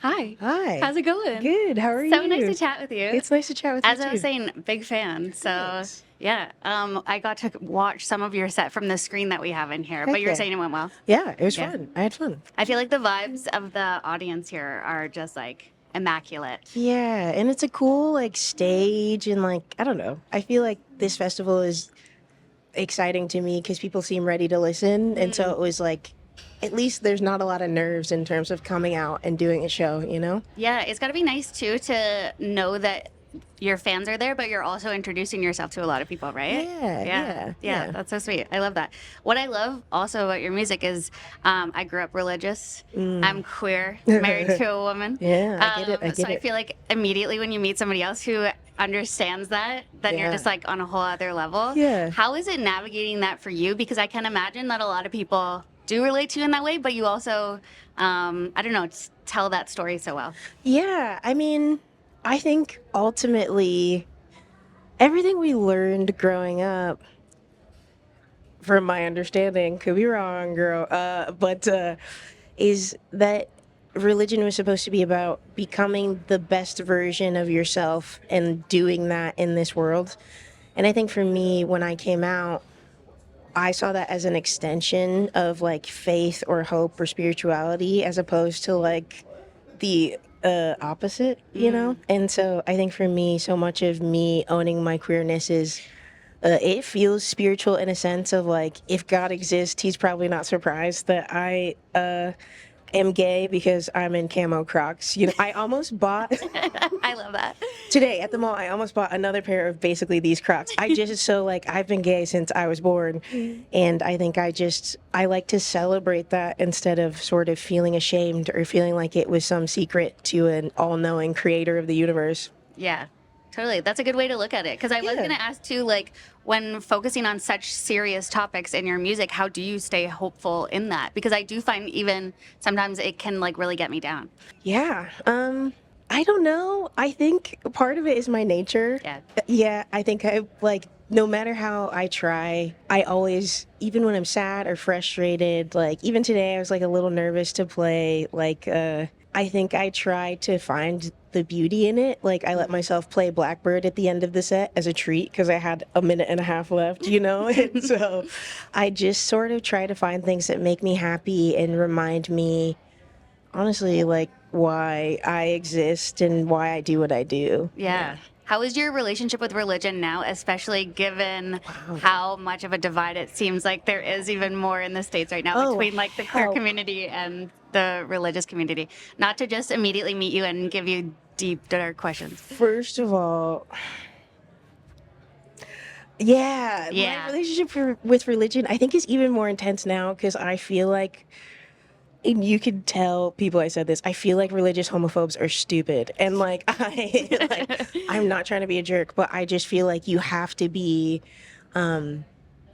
Hi. Hi. How's it going? Good. How are you? So nice to chat with you. It's nice to chat with As you I was too. saying, big fan. So Thanks. yeah, I got to watch some of your set from the screen that we have in here. But Heck you were yeah. saying it went well. Yeah, it was Yeah. fun. I had fun. I feel like the vibes of the audience here are just like immaculate. Yeah, and it's a cool like stage and like I don't know. I feel like this festival is exciting to me because people seem ready to listen, and so it was like at least there's not a lot of nerves in terms of coming out and doing a show, you know? Yeah, it's got to be nice too to know that your fans are there, but you're also introducing yourself to a lot of people, right? Yeah. That's so sweet. I love that. What I love also about your music is I grew up religious. I'm queer, married to a woman. Yeah, I get it. I So get I it. feel like immediately when you meet somebody else who understands that, then you're Yeah. just like on a whole other level. Yeah. How is it navigating that for you? Because I can imagine that a lot of people do relate to you in that way, but you also, I don't know, tell that story so well. Yeah, I mean, I think ultimately everything we learned growing up, from my understanding, could be wrong, girl, but is that religion was supposed to be about becoming the best version of yourself and doing that in this world. And I think for me, when I came out, I saw that as an extension of like faith or hope or spirituality as opposed to like the opposite, you know? And so I think for me, so much of me owning my queerness is it feels spiritual in a sense of like if God exists, he's probably not surprised that I am gay because I'm in camo Crocs. You know, I almost bought I love that. today at the mall. I almost bought another pair of basically these Crocs. I just so like I've been gay since I was born, and I think I like to celebrate that instead of sort of feeling ashamed or feeling like it was some secret to an all-knowing creator of the universe. Yeah, totally. That's a good way to look at it. Because I was Yeah. going to ask too, like, when focusing on such serious topics in your music, how do you stay hopeful in that? Because I do find even sometimes it can like really get me down. Yeah. I don't know. I think part of it is my nature. Yeah. Yeah, I think I like no matter how I try, I always even when I'm sad or frustrated, like even today I was like a little nervous to play like I think I try to find the beauty in it. Like I let myself play Blackbird at the end of the set as a treat because I had a minute and a half left, you know? And so I just sort of try to find things that make me happy and remind me honestly like why I exist and why I do what I do. Yeah. How is your relationship with religion now, especially given how much of a divide it seems like there is even more in the States right now Oh, between like the queer hell. community and the religious community? Not to just immediately meet you and give you deep, dark questions. First of all, yeah, Yeah. my relationship with religion I think is even more intense now because I feel like and you could tell people I said this. I feel like religious homophobes are stupid, and like I'm not trying to be a jerk, but I just feel like you have to be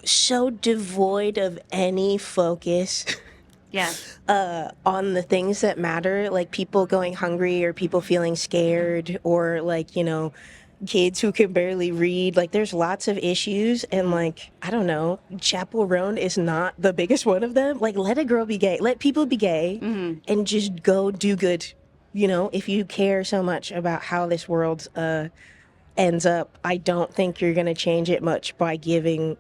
so devoid of any focus Yeah. on the things that matter, like people going hungry or people feeling scared or like, you know, kids who can barely read. Like there's lots of issues and like, I don't know, Chapel Roan is not the biggest one of them. Like let a girl be gay, let people be gay and just go do good. You know, if you care so much about how this world ends up, I don't think you're going to change it much by giving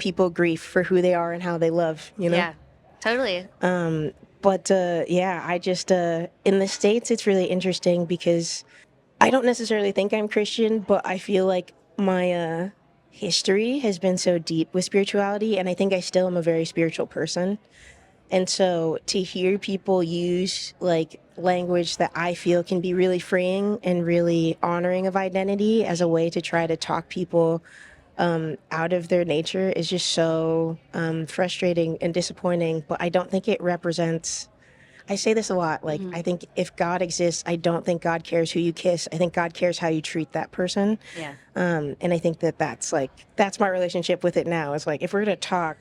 people grief for who they are and how they love, you know? Yeah. Totally. But yeah, I just in the States it's really interesting because I don't necessarily think I'm Christian, but I feel like my history has been so deep with spirituality, and I think I still am a very spiritual person. And so to hear people use like language that I feel can be really freeing and really honoring of identity as a way to try to talk people out of their nature is just so frustrating and disappointing. But I don't think it represents. I say this a lot. Like, I think if God exists, I don't think God cares who you kiss. I think God cares how you treat that person. Yeah. And I think that that's my relationship with it now. It's like, if we're going to talk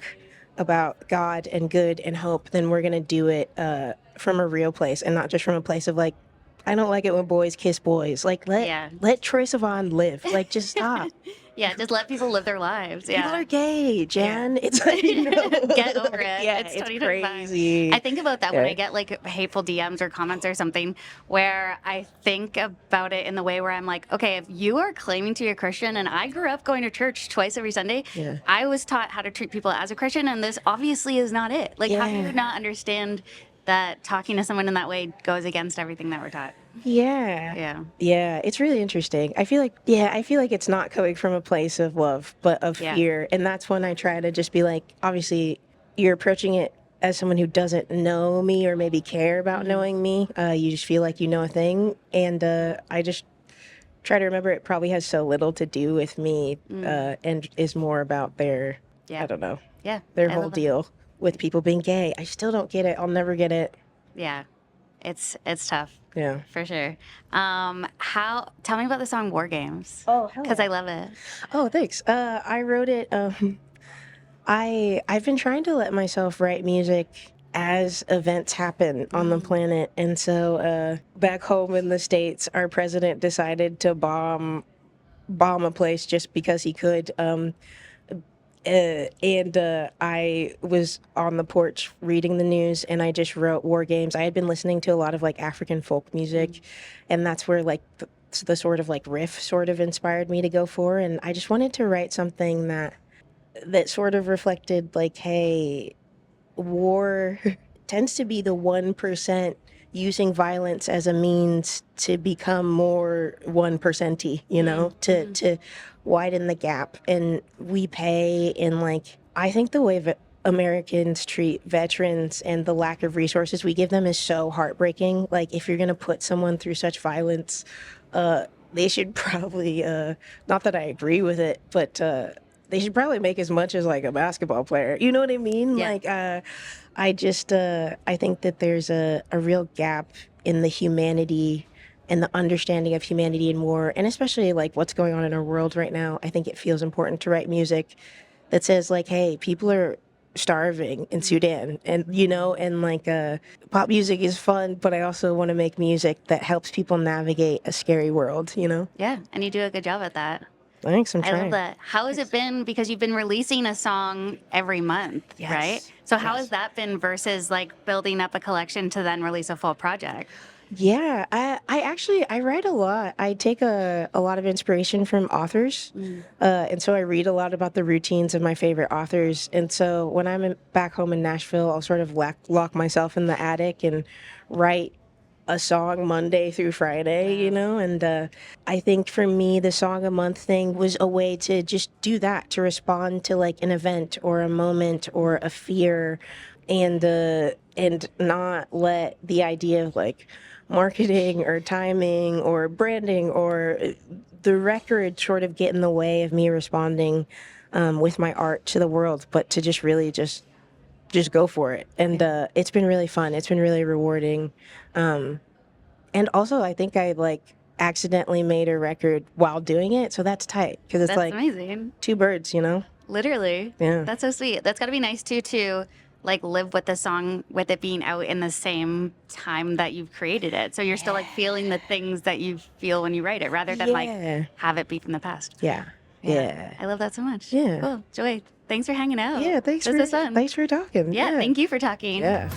about God and good and hope, then we're going to do it from a real place and not just from a place of like, I don't like it when boys kiss boys. Like, Yeah. let Troye Sivan live. Like, just stop. Yeah, just let people live their lives. People Yeah. are gay, Jen. It's like, Get over it. yeah, It's it's 2025. crazy. I think about that when Yeah. I get like hateful DMs or comments or something, where I think about it in the way where I'm like, okay, if you are claiming to be a Christian, and I grew up going to church twice every Sunday, Yeah. I was taught how to treat people as a Christian, and this obviously is not it. Like, how do you Yeah. not understand that talking to someone in that way goes against everything that we're taught? Yeah. Yeah. Yeah, it's really interesting. I feel like it's not coming from a place of love, but of Yeah. fear. And that's when I try to just be like, obviously, you're approaching it as someone who doesn't know me or maybe care about knowing me. You just feel like you know a thing. And I just try to remember it probably has so little to do with me and is more about their, Yeah. I don't know, Yeah. their I whole love it. deal with people being gay. I still don't get it. I'll never get it. Yeah. It's tough. Yeah. For sure. Tell me about the song War Games. Oh, hell Because yeah. I love it. Oh, thanks. I wrote it. I've been trying to let myself write music as events happen on the planet, and so back home in the States, our president decided to bomb a place just because he could. And I was on the porch reading the news, and I just wrote War Games. I had been listening to a lot of like African folk music, and that's where like the sort of like riff sort of inspired me to go for. And I just wanted to write something that sort of reflected like, hey, war tends to be the 1% using violence as a means to become more 1%y, to widen the gap. And we pay in like, I think the way that Americans treat veterans and the lack of resources we give them is so heartbreaking. Like, if you're going to put someone through such violence, they should probably, not that I agree with it, but they should probably make as much as like a basketball player. You know what I mean? Yeah. Like, I think that there's a real gap in the humanity and the understanding of humanity in war, and especially like what's going on in our world right now. I think it feels important to write music that says like, hey, people are starving in Sudan, and and like pop music is fun, but I also want to make music that helps people navigate a scary world. Yeah. And you do a good job at that. Thanks, I'm I trying. love that. How has it been? Because you've been releasing a song every month, Yes. right? So how Yes. has that been versus like building up a collection to then release a full project? Yeah, I write a lot. I take a lot of inspiration from authors, and so I read a lot about the routines of my favorite authors. And so when back home in Nashville, I'll sort of lock myself in the attic and write a song Monday through Friday, And I think for me, the song a month thing was a way to just do that, to respond to like an event or a moment or a fear, and not let the idea of like marketing or timing or branding or the record sort of get in the way of me responding with my art to the world, but to just really just go for it. And it's been really fun. It's been really rewarding. And also, I think I like accidentally made a record while doing it, so that's tight because it's That's like amazing. two birds, Literally. Yeah. That's so sweet. That's got to be nice too, to like live with the song with it being out in the same time that you've created it. So you're still like feeling the things that you feel when you write it rather than Yeah. like have it be from the past. Yeah. Yeah. I love that so much. Yeah. Cool. Joy, thanks for hanging out. Yeah. Thanks This for was fun. thanks for talking. Yeah, thank you for talking. Yeah.